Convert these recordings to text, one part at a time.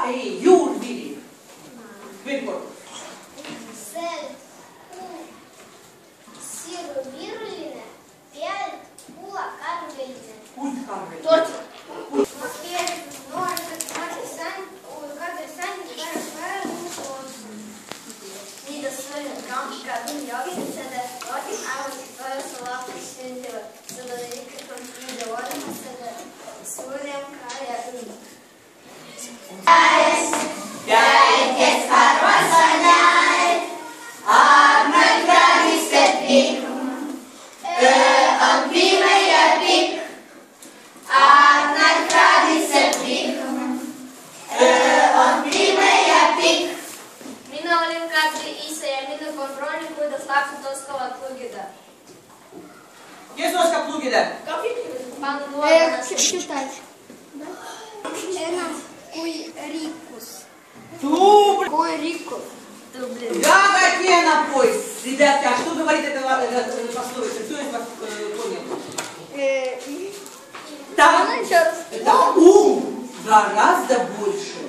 Ей, Юрий. Выкор. Сет. Сиру вирулина. Пять. Кула карвелина. Куль карвелина. Точно. Iesos ca plugile. Читать. Куй-рикус. Дубр. Куй-рикус. Какие напой. Ребятки, а что говорит эта пословица? Кто из вас понял? Там это ум гораздо больше,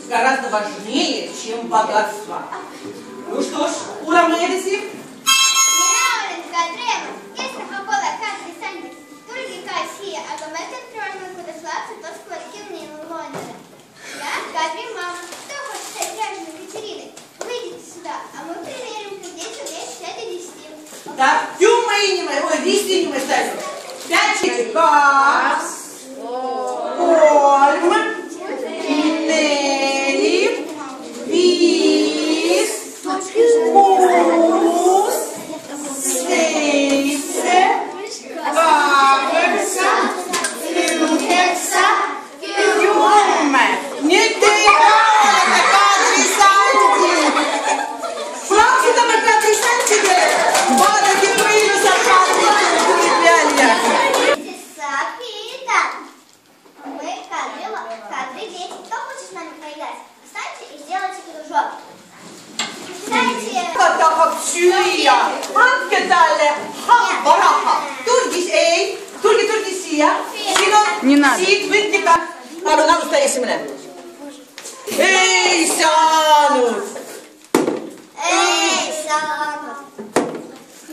гораздо важнее, чем богатство. Ну что ж, уравнялись их? Так, тюма и не мои, ой, вести не мои ставим. 5, 4, кас, ольм, нери, вис, мус, сейце, ваверса, люкекса, юме. Не ты, это кадрисанти. Францу там и кадрисанти, бада героину сарказма, укрепляли. Мы кадры дети. Кто хочет с нами поиграть? Встаньте и сделайте кружок. Kata hapsüya, hanketalle, baraha. Turgis ey, turgi siya. Не надо. Сит, вытника. Алло, надо стоять мне. Эй, Санут. Эй, Санут.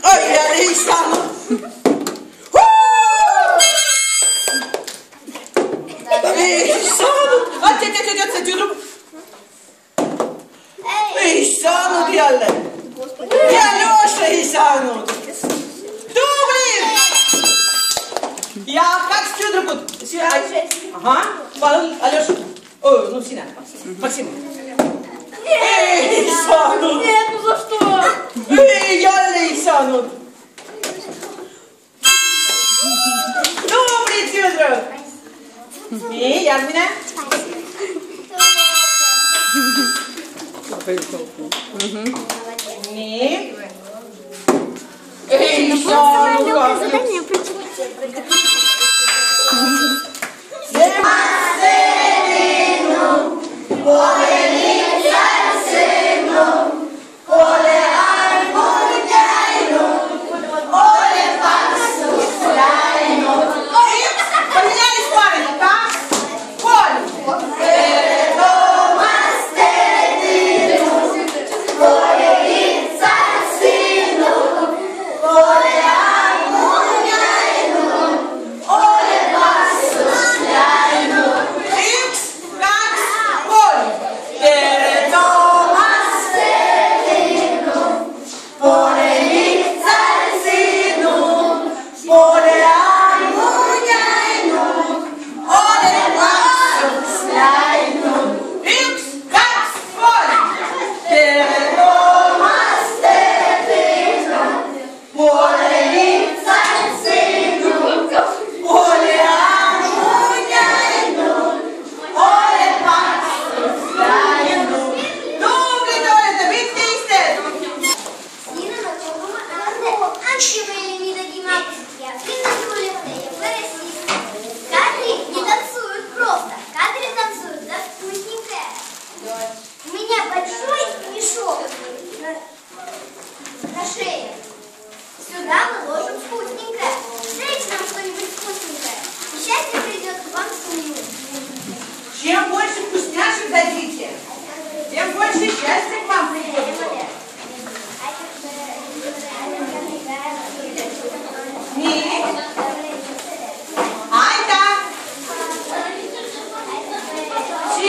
Ой, эй, Санут. Эй, Санут. А, тетя. Эй, Санут, ялле. Я Леша, эй, Санут. Дублин. Я как с Федором. Ага, Алеша. Ой, ну Сина. Максим. Эй, Санут. Нет, ну за что? Эй, ялле, Санут. Добрый Федор. Эй, Ярмина. Эй,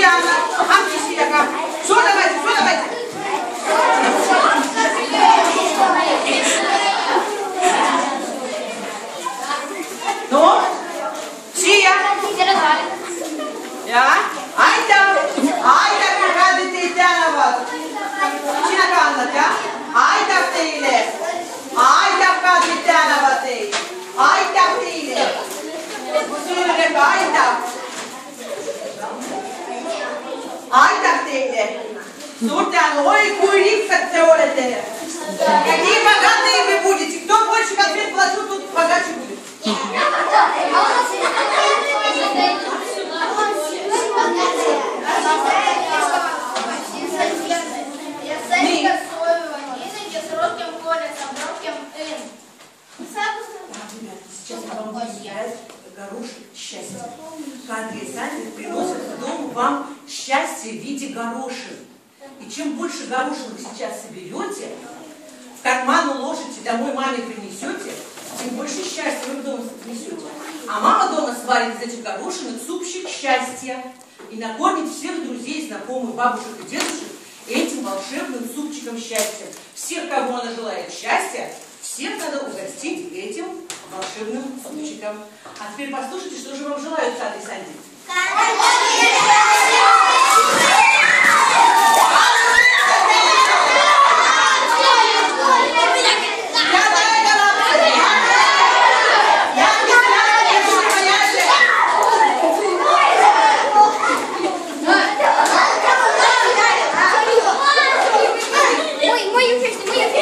Диана, Анфисия, что давайте, что давайте? Ну, Сия? Ja? Aita kadite tänavat. Sinä kannat, ja? Aita teille. Aita kadite tänavat teille. Aita teille. Syrjäkö aita? Aita teille. Суртан, ой, какой риксак ты олете. Какие богатые вы будете. Кто больше конфет плачу, тут богаче будет. Сейчас вам возникает горошек счастья. Каждый садик приносит в дом вам счастье в виде горошин. И чем больше горошин вы сейчас соберете, в карман уложите, домой маме принесете, тем больше счастья вы в дом принесете. А мама дома сварит из этих горошинок супчик счастья и накормит всех друзей, знакомых, бабушек и дедушек этим волшебным супчиком счастья. Всех, кому она желает счастья, всех надо угостить этим волшебным супчиком. А теперь послушайте, что же вам желают Катя и Санди. Мою песню.